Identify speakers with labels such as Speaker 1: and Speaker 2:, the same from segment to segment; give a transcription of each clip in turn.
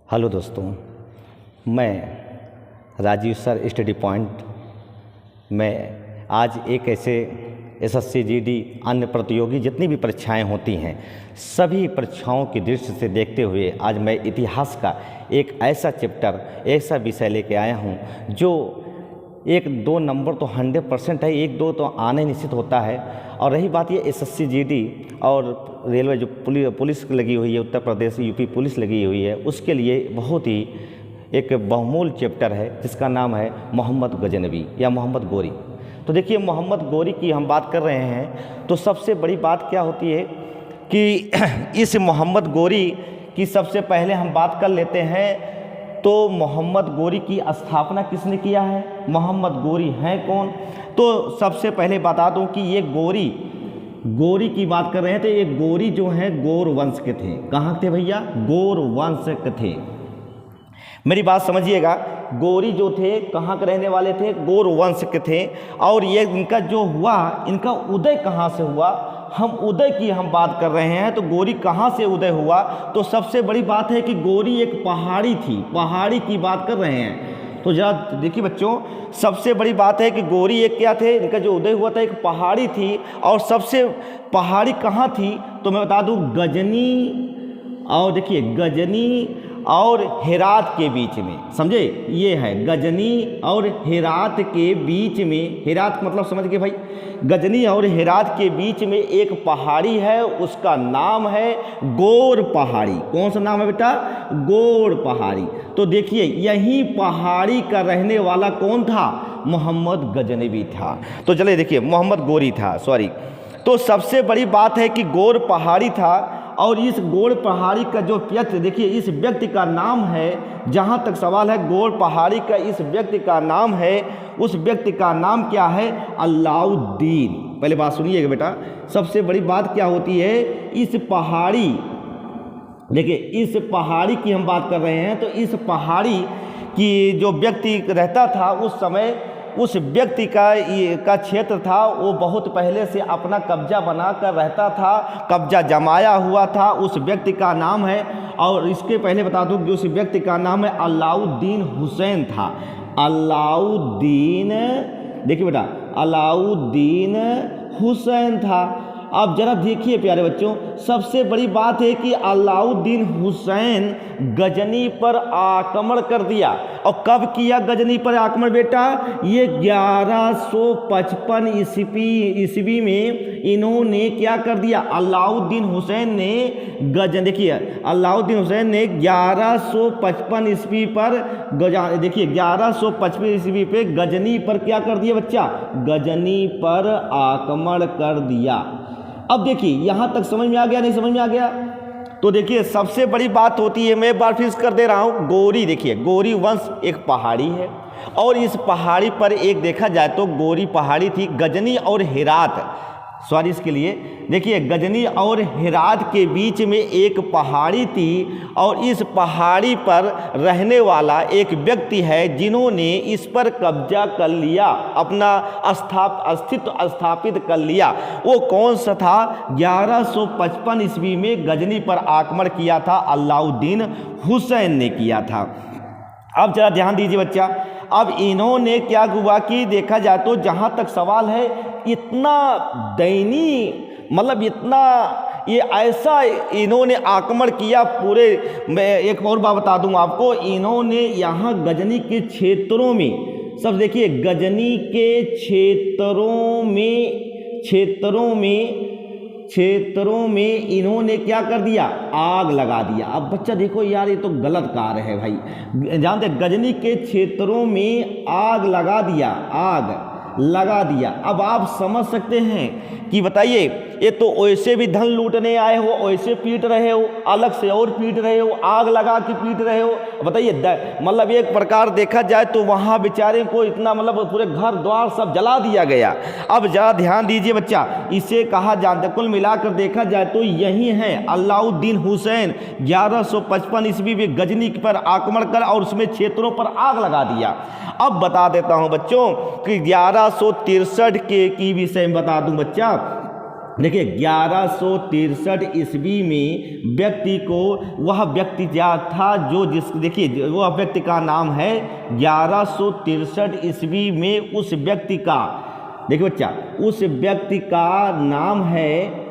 Speaker 1: Hello दोस्तों, मैं Rajiv sir study point में आज एक ऐसे एसएससी जीडी अन्य प्रतियोगी जितनी भी परीक्षाएं होती हैं सभी परीक्षाओं की दृष्टि से देखते हुए आज मैं इतिहास का एक ऐसा चैप्टर, ऐसा विषय लेके आया हूं जो 1-2 नंबर तो 100% है, 1-2 तो आने निश्चित होता है। और रही बात ये एसएससी जीडी और रेलवे जो पुलिस लगी हुई है, उत्तर प्रदेश यूपी पुलिस लगी हुई है, उसके लिए बहुत ही एक बहुमूल्य चैप्टर है जिसका नाम है मोहम्मद गजनवी या मोहम्मद गोरी। तो देखिए, मोहम्मद गोरी की हम बात कर रहे हैं तो सबसे बड़ी बात क्या होती है कि इस मोहम्मद गोरी की सबसे पहले हम बात कर लेते हैं। तो मोहम्मद गोरी की स्थापना किसने किया है, मोहम्मद गोरी हैं कौन? तो सबसे पहले बता दूं कि ये गोरी की बात कर रहे हैं तो ये गोरी जो हैं गौर वंश के थे। कहाँ थे भैया? गौर वंश के थे। मेरी बात समझिएगा, गोरी जो थे कहाँ के रहने वाले थे? गौर वंश के थे। और ये इनका जो हुआ, इनका उदय कहाँ से हुआ? हम उदय की हम बात कर रहे हैं तो गोरी कहाँ से उदय हुआ? तो सबसे बड़ी बात है कि गोरी एक पहाड़ी थी, पहाड़ी की बात कर रहे हैं। तो जरा देखिए बच्चों, सबसे बड़ी बात है कि गोरी एक क्या थे, इनका जो उदय हुआ था एक पहाड़ी थी। और सबसे पहाड़ी कहाँ थी तो मैं बता दूँ, गजनी। और देखिए, गजनी और हेरात के बीच में, समझे? ये है गजनी और हेरात के बीच में। हेरात मतलब समझ गए भाई? गजनी और हेरात के बीच में एक पहाड़ी है, उसका नाम है गौर पहाड़ी। कौन सा नाम है बेटा? गौर पहाड़ी। तो देखिए, यही पहाड़ी का रहने वाला कौन था? मोहम्मद गजनवी था। तो चलिए देखिए, मोहम्मद गोरी था, सॉरी। तो सबसे बड़ी बात है कि गौर पहाड़ी था। और इस गौर पहाड़ी का जो व्यक्ति, देखिए इस व्यक्ति का नाम है, जहाँ तक सवाल है गौर पहाड़ी का इस व्यक्ति का नाम है, उस व्यक्ति का नाम क्या है? अलाउद्दीन। पहले बात सुनिएगा बेटा, सबसे बड़ी बात क्या होती है, इस पहाड़ी, देखिए इस पहाड़ी की हम बात कर रहे हैं तो इस पहाड़ी की जो व्यक्ति रहता था उस समय, उस व्यक्ति का क्षेत्र था वो बहुत पहले से अपना कब्जा बनाकर रहता था, कब्जा जमाया हुआ था। उस व्यक्ति का नाम है, और इसके पहले बता दूं कि उस व्यक्ति का नाम है अलाउद्दीन हुसैन था। अलाउद्दीन, देखिए बेटा, अलाउद्दीन हुसैन था। अब जरा देखिए प्यारे बच्चों, सबसे बड़ी बात है कि अलाउद्दीन हुसैन गजनी पर आक्रमण कर दिया। और कब किया गजनी पर आक्रमण बेटा? ये 1155 ईस्वी में इन्होंने क्या कर दिया? अलाउद्दीन हुसैन ने देखिए अलाउद्दीन हुसैन ने 1155 ईस्वी पर देखिए 1155 ईस्वी पे गजनी पर क्या कर दिया बच्चा? गजनी पर आक्रमण कर दिया। अब देखिए, यहाँ तक समझ में आ गया, नहीं समझ में आ गया? तो देखिए, सबसे बड़ी बात होती है, मैं एक बार फिर कर दे रहा हूँ, गोरी। देखिए, गोरी वंश एक पहाड़ी है, और इस पहाड़ी पर एक देखा जाए तो गोरी पहाड़ी थी। गजनी और हेरात, सॉरी इसके लिए, देखिए गजनी और हेरात के बीच में एक पहाड़ी थी। और इस पहाड़ी पर रहने वाला एक व्यक्ति है जिन्होंने इस पर कब्जा कर लिया, अपना अस्तित्व स्थापित कर लिया। वो कौन सा था? 1155 ईस्वी में गजनी पर आक्रमण किया था, अलाउद्दीन हुसैन ने किया था। अब जरा ध्यान दीजिए बच्चा, अब इन्होंने क्या हुआ कि देखा जाए तो जहाँ तक सवाल है, इतना दयनीय, मतलब इतना ये ऐसा इन्होंने आक्रमण किया पूरे। मैं एक और बात बता दूं आपको, इन्होंने यहाँ गजनी के क्षेत्रों में, सब देखिए गजनी के क्षेत्रों में इन्होंने क्या कर दिया? आग लगा दिया। अब बच्चा देखो यार, ये तो गलत कार्य है भाई। जानते, गजनी के क्षेत्रों में आग लगा दिया, आग लगा दिया। अब आप समझ सकते हैं कि बताइए, ये तो वैसे भी धन लूटने आए हो, वैसे पीट रहे हो, अलग से और पीट रहे हो, आग लगा के पीट रहे हो। बताइए, मतलब एक प्रकार देखा जाए तो वहाँ बेचारे को इतना, मतलब पूरे घर द्वार सब जला दिया गया। अब जरा ध्यान दीजिए बच्चा, इसे कहा जाता, कुल मिलाकर देखा जाए तो यही है अलाउद्दीन हुसैन 1155 ईस्वी में गजनी पर आक्रमण कर और उसमें क्षेत्रों पर आग लगा दिया। अब बता देता हूँ बच्चों कि 1163 की विषय में बता दूं बच्चा, देखिए 1163 ईस्वी में व्यक्ति को, वह व्यक्ति क्या था जो देखिए वह व्यक्ति का नाम है 1163 ईस्वी में उस व्यक्ति का, देखिए बच्चा, उस व्यक्ति का नाम है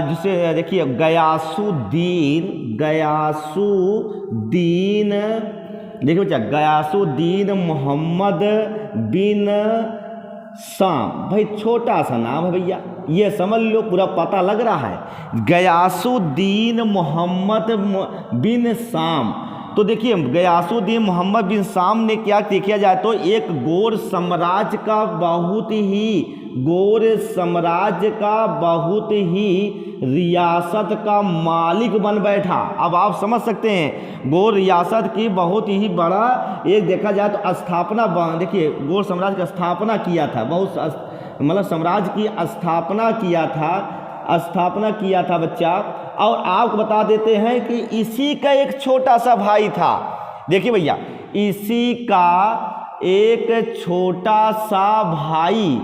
Speaker 1: जिसे देखिए गयासुद्दीन, देखिए बच्चा, गयासुद्दीन मोहम्मद बिन शाम। भाई छोटा सा नाम है भैया, ये समझ लो, पूरा पता लग रहा है, गयासुद्दीन मोहम्मद बिन शाम। तो देखिए गयासुद्दीन मोहम्मद बिन शाम ने क्या देखा जाए तो एक गौर साम्राज्य का बहुत ही रियासत का मालिक बन बैठा। अब आप समझ सकते हैं, गौर रियासत की बहुत ही बड़ा एक देखा जाए तो स्थापना, देखिए गौर साम्राज्य की स्थापना किया था, मतलब साम्राज्य की स्थापना किया था बच्चा। और आपको बता देते हैं कि इसी का एक छोटा सा भाई था, देखिए भैया, इसी का एक छोटा सा भाई,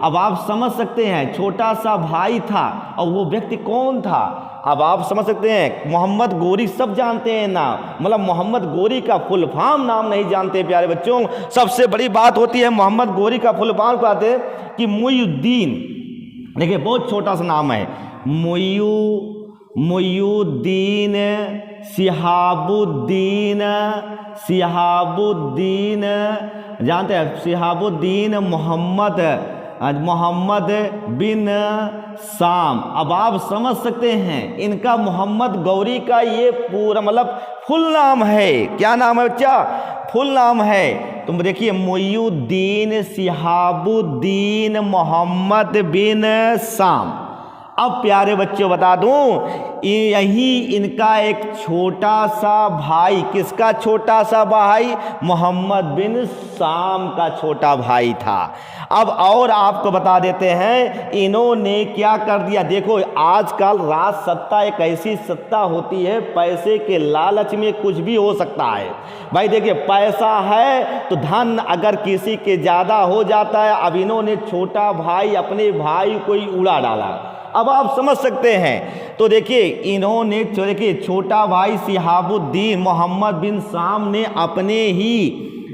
Speaker 1: अब आप समझ सकते हैं, छोटा सा भाई था। और वो व्यक्ति कौन था, अब आप समझ सकते हैं, मोहम्मद गोरी सब जानते हैं ना, मतलब मोहम्मद गोरी का फुल फॉर्म नाम नहीं जानते प्यारे बच्चों। सबसे बड़ी बात होती है मोहम्मद गोरी का फुल फॉर्म कहते हैं कि मुईउद्दीन, देखिए बहुत छोटा सा नाम है, मुईउद्दीन सिहाबुद्दीन, जानते हैं, सिहाबुद्दीन मोहम्मद बिन शाम। अब आप समझ सकते हैं, इनका मोहम्मद गौरी का ये पूरा मतलब फुल नाम है, क्या नाम है बच्चा, फुल नाम है। तुम देखिए मुईउद्दीन सिहाबुद्दीन मोहम्मद बिन शाम। अब प्यारे बच्चों बता दूं, यही इनका एक छोटा सा भाई, किसका छोटा सा भाई, मोहम्मद बिन शाम का छोटा भाई था। अब और आपको बता देते हैं, इन्होंने क्या कर दिया, देखो आजकल राजसत्ता एक ऐसी सत्ता होती है, पैसे के लालच में कुछ भी हो सकता है भाई। देखिए पैसा है तो धन अगर किसी के ज़्यादा हो जाता है, अब इन्होंने छोटा भाई अपने भाई को ही उड़ा डाला। अब आप समझ सकते हैं, तो देखिए इन्होंने, देखिए छोटा भाई सिहाबुद्दीन मोहम्मद बिन शाम ने अपने ही,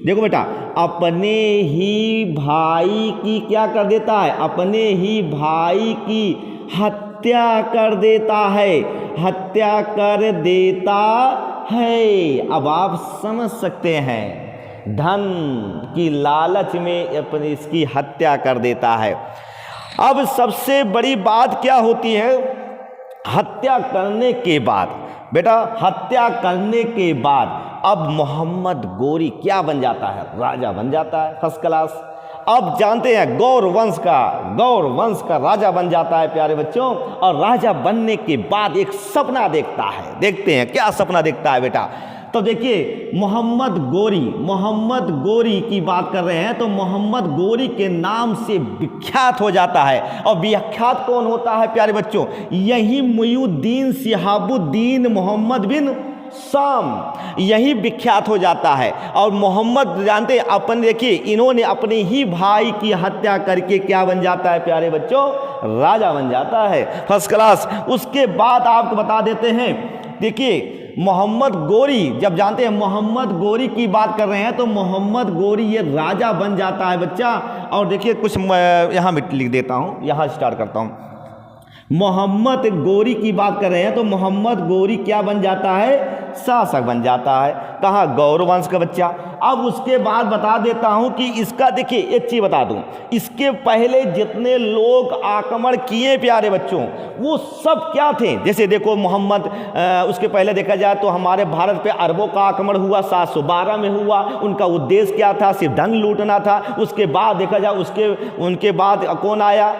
Speaker 1: देखो बेटा, अपने ही भाई की क्या कर देता है, अपने ही भाई की हत्या कर देता है। अब आप समझ सकते हैं, धन की लालच में अपनी इसकी हत्या कर देता है। अब सबसे बड़ी बात क्या होती है, हत्या करने के बाद, बेटा हत्या करने के बाद अब मोहम्मद गोरी क्या बन जाता है, राजा बन जाता है, फर्स्ट क्लास। अब जानते हैं गौर वंश का राजा बन जाता है प्यारे बच्चों। और राजा बनने के बाद एक सपना देखता है, देखते हैं क्या सपना देखता है बेटा। तो देखिए मोहम्मद गोरी की बात कर रहे हैं, तो मोहम्मद गोरी के नाम से विख्यात हो जाता है। और विख्यात कौन होता है प्यारे बच्चों, यही मुईउद्दीन सिहाबुद्दीन मोहम्मद बिन शाम, यही विख्यात हो जाता है। और मोहम्मद जानते हैं अपन, देखिए इन्होंने अपने ही भाई की हत्या करके क्या बन जाता है प्यारे बच्चों, राजा बन जाता है, फर्स्ट क्लास। उसके बाद आपको बता देते हैं, देखिए मोहम्मद गोरी, जब जानते हैं मोहम्मद गोरी की बात कर रहे हैं, तो मोहम्मद गोरी ये राजा बन जाता है बच्चा। और देखिए कुछ यहाँ लिख देता हूँ, यहाँ स्टार्ट करता हूँ। मोहम्मद गोरी की बात कर रहे हैं, तो मोहम्मद गोरी क्या बन जाता है, शासक बन जाता है, कहाँ, गौर वंश का बच्चा। अब उसके बाद बता देता हूं कि इसका, देखिए एक चीज बता दूं, इसके पहले जितने लोग आक्रमण किए प्यारे बच्चों, वो सब क्या थे, जैसे देखो मोहम्मद, उसके पहले देखा जाए तो हमारे भारत पे अरबों का आक्रमण हुआ, 712 में हुआ। उनका उद्देश्य क्या था, सिर्फ धन लूटना था। उसके बाद देखा जाए उनके बाद कौन आया,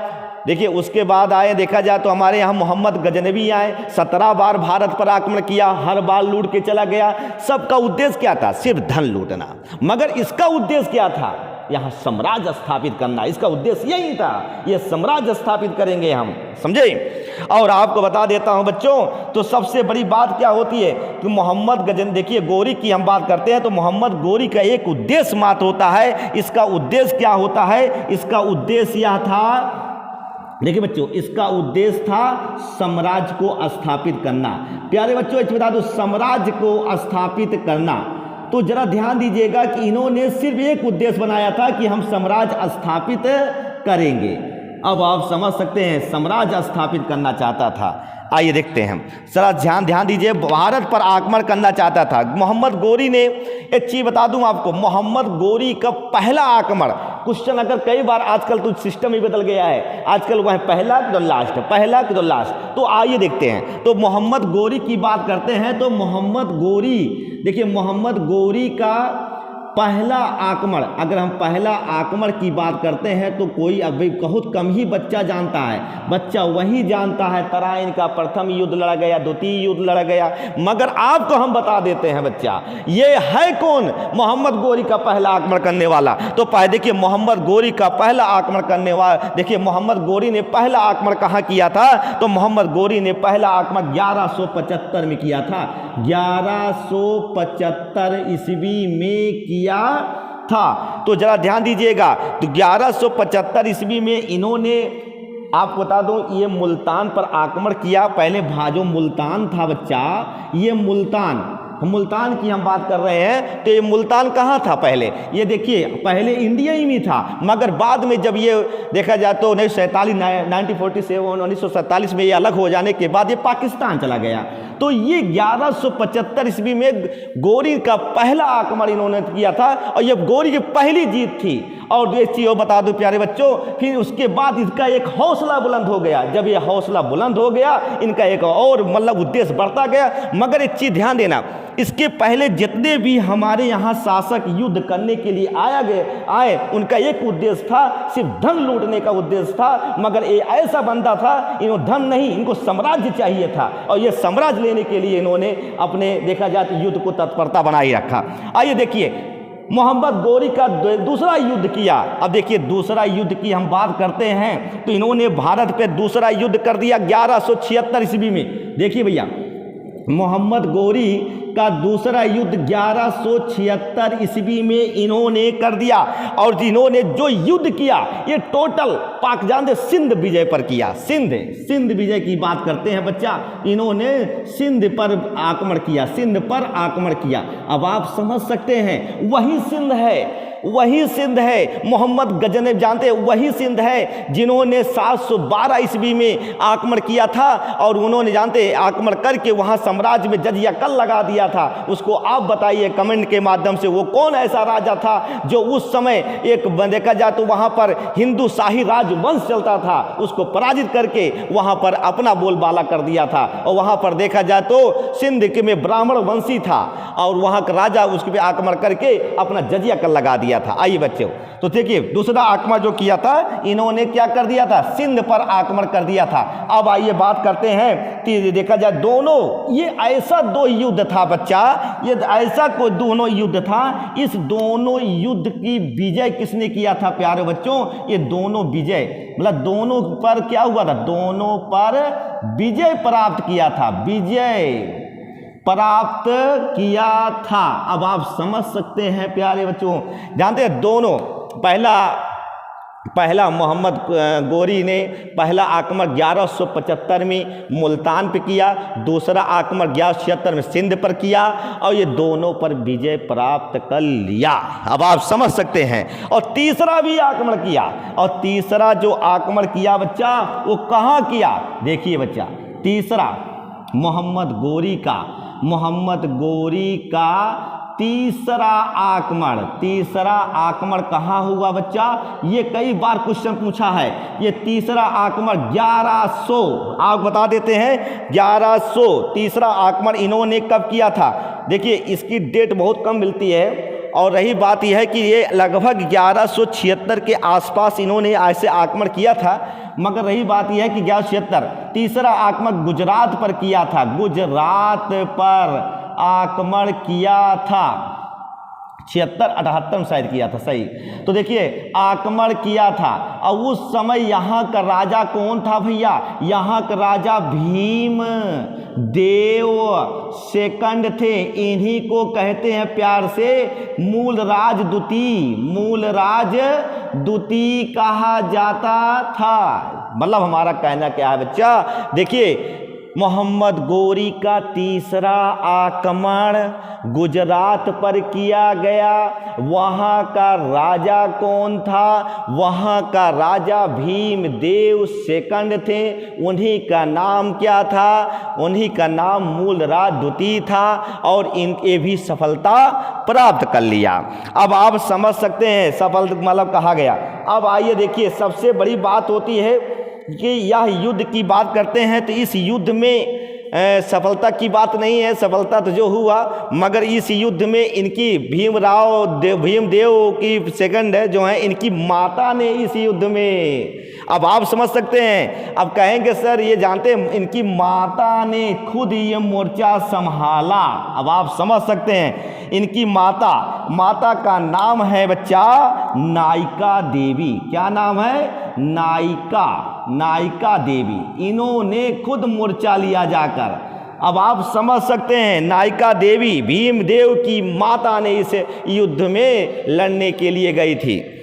Speaker 1: देखिए उसके बाद आए, देखा जाए तो हमारे यहाँ मोहम्मद गजनवी आए, 17 बार भारत पर आक्रमण किया, हर बार लूट के चला गया। सबका उद्देश्य क्या था, सिर्फ धन लूटना। मगर इसका उद्देश्य क्या था, यहाँ साम्राज्य स्थापित करना, इसका उद्देश्य यही था, ये साम्राज्य स्थापित करेंगे हम, समझे। और आपको बता देता हूँ बच्चों, तो सबसे बड़ी बात क्या होती है कि मोहम्मद गजन, देखिए गोरी की हम बात करते हैं तो मोहम्मद गोरी का एक उद्देश्य मात्र होता है। इसका उद्देश्य क्या होता है? इसका उद्देश्य यह था, देखिए बच्चों, इसका उद्देश्य था साम्राज्य को स्थापित करना। प्यारे बच्चों एक बता दो, साम्राज्य को स्थापित करना, तो जरा ध्यान दीजिएगा कि इन्होंने सिर्फ एक उद्देश्य बनाया था कि हम साम्राज्य स्थापित करेंगे। अब आप समझ सकते हैं साम्राज्य स्थापित करना चाहता था। आइए देखते हैं, जरा ध्यान दीजिए, भारत पर आक्रमण करना चाहता था मोहम्मद गोरी ने। एक चीज़ बता दूं आपको, मोहम्मद गोरी का पहला आक्रमण, क्वेश्चन अगर कई बार, आजकल तो सिस्टम ही बदल गया है, आजकल वह पहला तो लास्ट, पहला तो लास्ट। तो आइए देखते हैं, तो मोहम्मद गोरी की बात करते हैं तो मोहम्मद गोरी, देखिए मोहम्मद गोरी का पहला आक्रमण, अगर हम पहला आक्रमण की बात करते हैं तो कोई अभी बहुत कम ही बच्चा जानता है। बच्चा वही जानता है तराइन का प्रथम युद्ध लड़ा गया, द्वितीय युद्ध लड़ा गया, मगर आपको हम बता देते हैं बच्चा, ये है कौन? मोहम्मद गोरी का पहला आक्रमण करने वाला। तो देखिए मोहम्मद गोरी का पहला आक्रमण करने वाला, देखिए मोहम्मद गोरी ने पहला आक्रमण कहाँ किया था? तो मोहम्मद गोरी ने पहला आक्रमण 1175 में किया था, 1175 ईस्वी में किया था। तो जरा ध्यान दीजिएगा, तो 1175 ईस्वी में इन्होंने, आपको बता दूं, ये मुल्तान पर आक्रमण किया। पहले भाजो मुल्तान था बच्चा, ये मुल्तान की हम बात कर रहे हैं, तो ये मुल्तान कहाँ था पहले? ये देखिए पहले इंडिया ही में था, मगर बाद में जब ये देखा जाए तो 1947 में ये अलग हो जाने के बाद ये पाकिस्तान चला गया। तो ये 1175 ईस्वी में गोरी का पहला आक्रमण इन्होंने किया था और ये गोरी की पहली जीत थी। और एक चीज़ बता दूं प्यारे बच्चों, फिर उसके बाद इसका एक हौसला बुलंद हो गया। जब ये हौसला बुलंद हो गया, इनका एक और मतलब उद्देश्य बढ़ता गया। मगर एक चीज़ ध्यान देना, इसके पहले जितने भी हमारे यहाँ शासक युद्ध करने के लिए आए, उनका एक उद्देश्य था, सिर्फ धन लूटने का उद्देश्य था। मगर ये ऐसा बंदा था, इन्होंने धन नहीं, इनको साम्राज्य चाहिए था, और ये साम्राज्य लेने के लिए इन्होंने अपने, देखा जाए तो युद्ध को तत्परता बनाए रखा। आइए देखिए, मोहम्मद गोरी का दूसरा युद्ध किया। अब देखिए दूसरा युद्ध की हम बात करते हैं तो इन्होंने भारत पे दूसरा युद्ध कर दिया 1176 ईस्वी में। देखिए भैया, मोहम्मद गोरी का दूसरा युद्ध 1176 ईस्वी में इन्होंने कर दिया। और इन्होंने जो युद्ध किया, ये टोटल पाक जानते सिंध विजय पर किया। सिंध विजय की बात करते हैं बच्चा, इन्होंने सिंध पर आक्रमण किया, सिंध पर आक्रमण किया। अब आप समझ सकते हैं, वही सिंध है मोहम्मद गजनवी जानते हैं, वही सिंध है जिन्होंने 712 ईस्वी में आक्रमण किया था। और उन्होंने जानते आक्रमण करके वहां साम्राज्य में जजिया कल लगा दिया था। उसको आप बताइए कमेंट के माध्यम से, वो कौन ऐसा राजा था जो उस समय एक देखा जाए तो वहां पर हिंदू शाही राजवंश चलता था, उसको पराजित करके वहां पर अपना बोलबाला कर दिया था। और वहां पर देखा जाए तो सिंध के में ब्राह्मण वंशी था और वहां का राजा उसके पे आक्रमण करके अपना जजिया कल लगा दिया था। आइए बच्चों, तो देखिए दूसरा आक्रमण जो किया था, इन्होंने क्या कर दिया था? सिंध पर आक्रमण कर दिया था। अब आइए बात करते हैं कि देखा जाए दोनों, ये ऐसा दो युद्ध था बच्चा, ये ऐसा कोई दोनों युद्ध था। इस दोनों युद्ध की विजय किसने किया था प्यारे बच्चों? ये दोनों विजय, मतलब दोनों पर क्या हुआ था? दोनों पर विजय प्राप्त किया था, विजय प्राप्त किया था। अब आप समझ सकते हैं प्यारे बच्चों, जानते हैं दोनों, पहला मोहम्मद गोरी ने पहला आक्रमण 1175 में मुल्तान पे किया, दूसरा आक्रमण 1176 में सिंध पर किया, और ये दोनों पर विजय प्राप्त कर लिया। अब आप समझ सकते हैं। और तीसरा भी आक्रमण किया, और तीसरा जो आक्रमण किया बच्चा, वो कहाँ किया? देखिए बच्चा, तीसरा मोहम्मद गोरी का तीसरा आक्रमण कहाँ हुआ बच्चा? ये कई बार क्वेश्चन पूछा है। ये तीसरा आक्रमण 1100, आप बता देते हैं 1100 तीसरा आक्रमण इन्होंने कब किया था? देखिए इसकी डेट बहुत कम मिलती है, और रही बात यह है कि ये लगभग 1176 के आसपास इन्होंने ऐसे आक्रमण किया था। मगर रही बात यह है कि 1176 तीसरा आक्रमण गुजरात पर किया था, गुजरात पर आक्रमण किया था। 76-78 में शायद किया था, सही। तो देखिए आक्रमण किया था। और उस समय यहाँ का राजा कौन था भैया? यहाँ का राजा भीम देव सेकंड थे। इन्हीं को कहते हैं प्यार से मूलराज द्वितीय, मूलराज द्वितीय कहा जाता था। मतलब हमारा कहना क्या है बच्चा, देखिए मोहम्मद गोरी का तीसरा आक्रमण गुजरात पर किया गया। वहाँ का राजा कौन था? वहाँ का राजा भीम देव सेकंड थे। उन्हीं का नाम क्या था? उन्हीं का नाम मूलराज द्वितीय था। और इनके भी सफलता प्राप्त कर लिया। अब आप समझ सकते हैं सफल मतलब कहा गया। अब आइए देखिए, सबसे बड़ी बात होती है कि यह युद्ध की बात करते हैं तो इस युद्ध में सफलता की बात नहीं है, सफलता तो जो हुआ, मगर इस युद्ध में इनकी भीमदेव की सेकंड जो है इनकी माता ने इस युद्ध में, अब आप समझ सकते हैं। अब कहेंगे सर ये जानते हैं इनकी माता ने खुद ये मोर्चा संभाला। अब आप समझ सकते हैं इनकी माता का नाम है बच्चा नायिका देवी। क्या नाम है? नायिका देवी। इन्होंने खुद मोर्चा लिया जाकर। अब आप समझ सकते हैं नायिका देवी भीमदेव की माता ने इस युद्ध में लड़ने के लिए गई थी।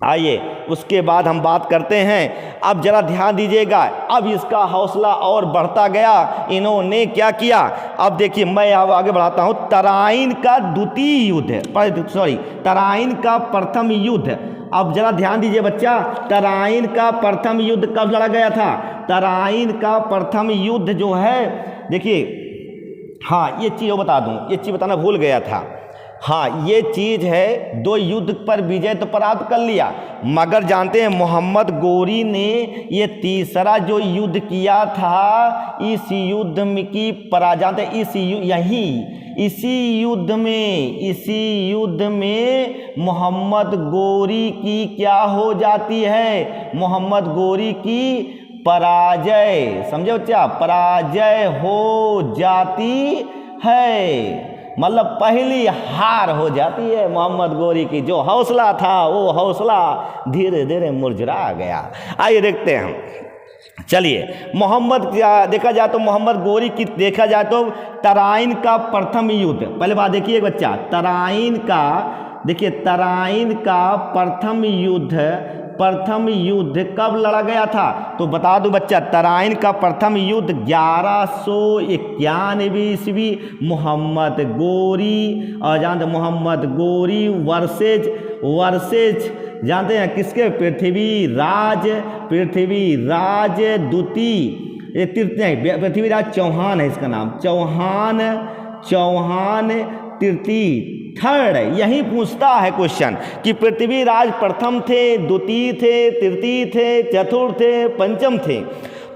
Speaker 1: आइए उसके बाद हम बात करते हैं। अब जरा ध्यान दीजिएगा, अब इसका हौसला और बढ़ता गया। इन्होंने क्या किया? अब देखिए मैं अब आगे बढ़ाता हूँ। तराइन का द्वितीय युद्ध, तराइन का प्रथम युद्ध। अब जरा ध्यान दीजिए बच्चा, तराइन का प्रथम युद्ध कब लड़ा गया था? तराइन का प्रथम युद्ध जो है, देखिए हाँ ये चीज़ बता दूँ, ये चीज़ बताना भूल गया था। हाँ ये चीज़ है, 2 युद्ध पर विजय तो प्राप्त कर लिया, मगर जानते हैं मोहम्मद गोरी ने ये तीसरा जो युद्ध किया था, इस युद्ध में की जानते हैं इसी युद्ध में मोहम्मद गोरी की क्या हो जाती है? मोहम्मद गोरी की पराजय, समझे बच्चा, पराजय हो जाती है। मतलब पहली हार हो जाती है मोहम्मद गोरी की। जो हौसला था वो हौसला धीरे धीरे मुरझा गया। आइए देखते हैं। चलिए देखा जाए तो मोहम्मद गोरी की देखा जाए तो तराइन का प्रथम युद्ध, पहले बात देखिए बच्चा, तराइन का प्रथम युद्ध कब लड़ा गया था? तो बता दूं बच्चा, तराइन का प्रथम युद्ध 1191 ईस्वी मोहम्मद गोरी और जानते मोहम्मद गोरी वर्सेज जानते हैं किसके? पृथ्वीराज द्वितीय, पृथ्वीराज चौहान है इसका नाम, चौहान तृतीय थर्ड। यही पूछता है क्वेश्चन कि पृथ्वीराज प्रथम थे, द्वितीय थे, तृतीय थे, चतुर्थ थे, पंचम थे।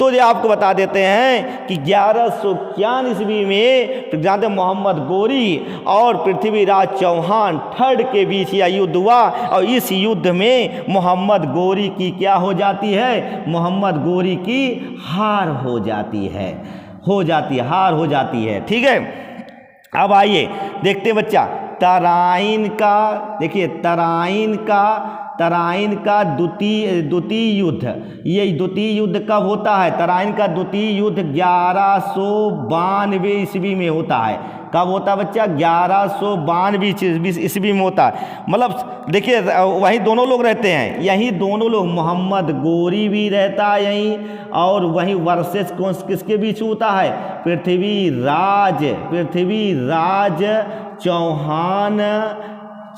Speaker 1: तो ये आपको बता देते हैं कि 1191 ईस्वी में जानते मोहम्मद गोरी और पृथ्वीराज चौहान थर्ड के बीच यह युद्ध हुआ। और इस युद्ध में मोहम्मद गोरी की क्या हो जाती है? मोहम्मद गोरी की हार हो जाती है, हार हो जाती है। ठीक है, अब आइए देखते बच्चा, तराइन का देखिए, तराइन का द्वितीय युद्ध, ये द्वितीय युद्ध कब होता है? तराइन का द्वितीय युद्ध 1192 ईस्वी में होता है। कब होता है बच्चा? 1192 ईस्वी में होता है। मतलब देखिए वहीं दोनों लोग रहते हैं, यहीं दोनों लोग, मोहम्मद गोरी भी रहता है यहीं, और वहीं वर्सेस किसके बीच होता है? पृथ्वीराज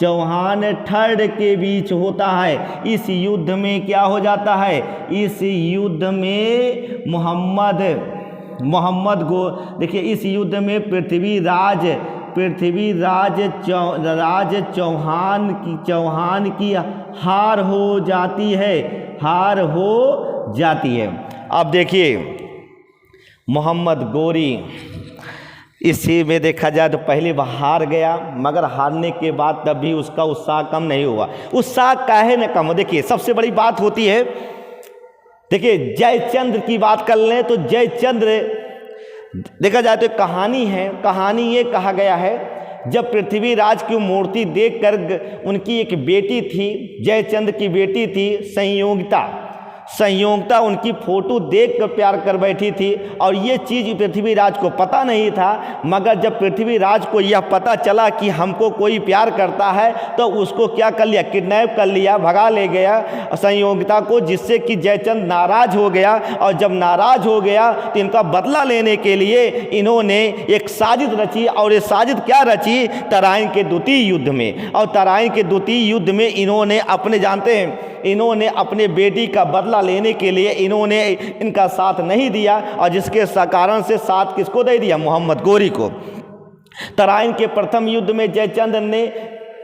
Speaker 1: चौहान थर्ड के बीच होता है। इस युद्ध में क्या हो जाता है? इस युद्ध में देखिए इस युद्ध में पृथ्वीराज चौहान की हार हो जाती है। अब देखिए मोहम्मद गोरी इसी में देखा जाए तो पहले वह हार गया, मगर हारने के बाद तब भी उसका उत्साह कम नहीं हुआ। उत्साह काहे न कम हो? देखिए सबसे बड़ी बात होती है, देखिए जयचंद्र की बात कर लें तो जयचंद्र देखा जाए तो कहानी है, कहानी ये कहा गया है जब पृथ्वीराज की मूर्ति देखकर उनकी एक बेटी थी, जयचंद्र की बेटी थी संयोगिता उनकी फोटो देखकर प्यार कर बैठी थी। और ये चीज़ पृथ्वीराज को पता नहीं था, मगर जब पृथ्वीराज को यह पता चला कि हमको कोई प्यार करता है तो उसको क्या कर लिया, किडनैप कर लिया, भगा ले गया संयोगिता को, जिससे कि जयचंद्र नाराज हो गया। और जब नाराज हो गया तो इनका बदला लेने के लिए इन्होंने एक साजिश रची। और ये साजिश क्या रची, तराइन के द्वितीय युद्ध में। और तराइन के द्वितीय युद्ध में इन्होंने इन्होंने अपने बेटी का बदला लेने के लिए इन्होंने इनका साथ नहीं दिया, और जिसके कारण से साथ किसको दे दिया, मोहम्मद गोरी को। तराइन के प्रथम युद्ध में जयचंद्र ने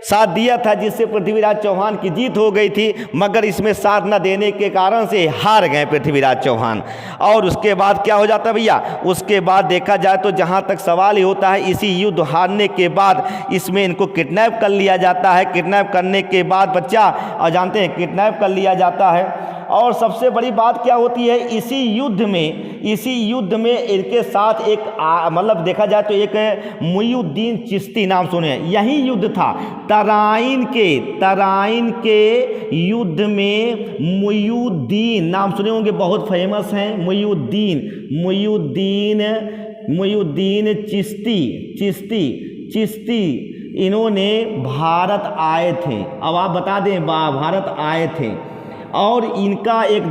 Speaker 1: साथ दिया था, जिससे पृथ्वीराज चौहान की जीत हो गई थी, मगर इसमें साथ न देने के कारण से हार गए पृथ्वीराज चौहान। और उसके बाद क्या हो जाता है भैया, उसके बाद देखा जाए तो जहाँ तक सवाल ही होता है, इसी युद्ध हारने के बाद इसमें इनको किडनैप कर लिया जाता है। किडनैप करने के बाद बच्चा, और जानते हैं किडनैप कर लिया जाता है। और सबसे बड़ी बात क्या होती है, इसी युद्ध में इनके साथ एक मतलब देखा जाए तो एक मुईउद्दीन चिश्ती, नाम सुने, यही युद्ध था तराइन के युद्ध में। मुईउद्दीन नाम सुने होंगे, बहुत फेमस हैं मुईउद्दीन चिश्ती इन्होंने भारत आए थे। अब आप बता दें, भारत आए थे। और इनका एक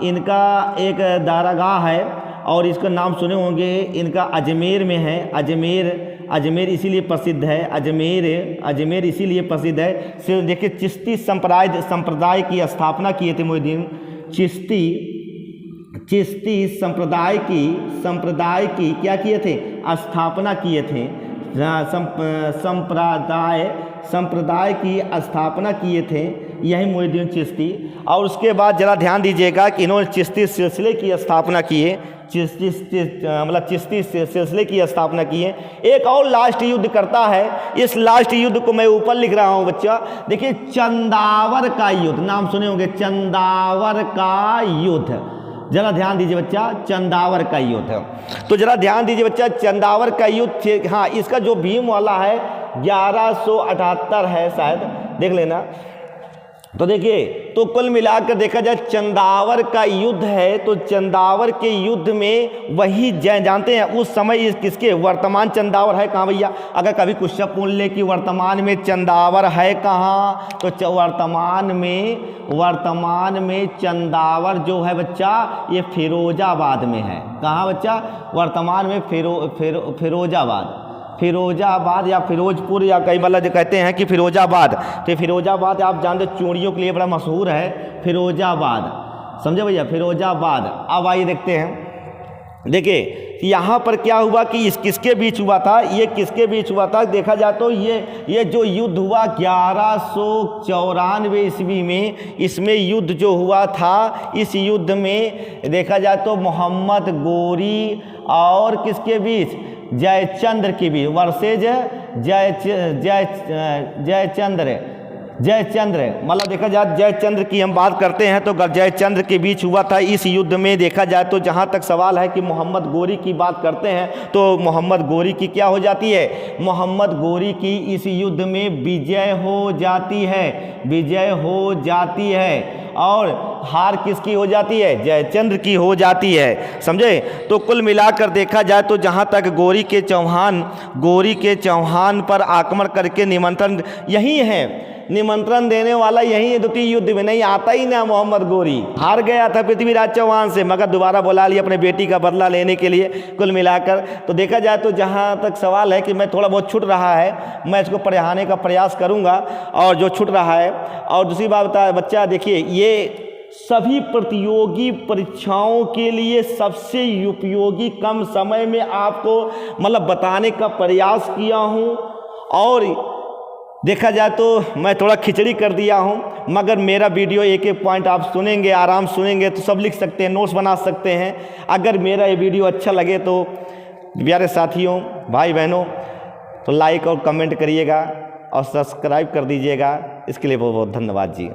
Speaker 1: इनका एक दारागाह है, और इसका नाम सुने होंगे, इनका अजमेर में है। अजमेर इसीलिए प्रसिद्ध है, अजमेर इसीलिए प्रसिद्ध है। सिर्फ देखिए, चिश्ती संप्रदाय की स्थापना किए थे मुईउद्दीन चिश्ती संप्रदाय की क्या किए थे, स्थापना किए थे। संप्रदाय की स्थापना किए थे यही मुईउद्दीन चिश्ती। और उसके बाद जरा ध्यान दीजिएगा कि इन्होंने चिश्ती सिलसिले की स्थापना की है, चिश्ती सिलसिले की स्थापना की है। एक और लास्ट युद्ध करता है, इस लास्ट युद्ध को मैं ऊपर लिख रहा हूँ बच्चा, देखिए चंदावर का युद्ध, नाम सुने होंगे, चंदावर का युद्ध। जरा ध्यान दीजिए बच्चा, चंदावर का युद्ध। तो जरा ध्यान दीजिए बच्चा, चंदावर का युद्ध, हाँ, इसका जो भीम वाला है 1178 है शायद, देख लेना। तो देखिए, तो कुल मिलाकर देखा जाए चंदावर का युद्ध है, तो चंदावर के युद्ध में वही जानते हैं उस समय किसके, वर्तमान चंदावर है कहाँ भैया। अगर कभी क्वेश्चन पूछ ले कि वर्तमान में चंदावर है कहाँ, तो वर्तमान में चंदावर जो है बच्चा, ये फिरोजाबाद में है। कहाँ बच्चा, वर्तमान में फिरोजाबाद या फिरोजपुर, या कई मतलब कहते हैं कि फिरोजाबाद। तो फिरोजाबाद आप जानते चूड़ियों के लिए बड़ा मशहूर है, फिरोजाबाद, समझे भैया, फिरोजाबाद। अब आइए देखते हैं, देखिए यहाँ पर क्या हुआ कि इस किसके बीच हुआ था, ये किसके बीच हुआ था, देखा जाए तो ये जो युद्ध हुआ 1194 ईस्वी में, इसमें युद्ध जो हुआ था, इस युद्ध में देखा जाए तो मोहम्मद गोरी और किसके बीच, जयचंद्र के बीच, वर्सेज जयचंद्र मतलब देखा जाए जयचंद्र की हम बात करते हैं तो जयचंद्र के बीच हुआ था इस युद्ध में। देखा जाए तो जहाँ तक सवाल है कि मोहम्मद गोरी की बात करते हैं तो मोहम्मद गोरी की क्या हो जाती है, मोहम्मद गोरी की इस युद्ध में विजय हो जाती है और हार किसकी हो जाती है, जयचंद्र की हो जाती है, समझे। तो कुल मिलाकर देखा जाए तो जहाँ तक गोरी के चौहान पर आक्रमण करके निमंत्रण देने वाला यही है। द्वितीय युद्ध में नहीं आता ही ना, मोहम्मद गोरी हार गया था पृथ्वीराज चौहान से, मगर दोबारा बुला लिया अपने बेटी का बदला लेने के लिए। कुल मिलाकर तो देखा जाए तो जहाँ तक सवाल है कि मैं थोड़ा बहुत छूट रहा है, मैं इसको पढ़ाने का प्रयास करूँगा और जो छूट रहा है। और दूसरी बात बता बच्चा, देखिए ये सभी प्रतियोगी परीक्षाओं के लिए सबसे उपयोगी, कम समय में आपको मतलब बताने का प्रयास किया हूँ। और देखा जाए तो मैं थोड़ा खिचड़ी कर दिया हूँ, मगर मेरा वीडियो एक एक पॉइंट आप सुनेंगे, आराम सुनेंगे तो सब लिख सकते हैं, नोट्स बना सकते हैं। अगर मेरा ये वीडियो अच्छा लगे तो प्यारे साथियों, भाई बहनों, तो लाइक और कमेंट करिएगा और सब्सक्राइब कर दीजिएगा। इसके लिए बहुत बहुत धन्यवाद जी।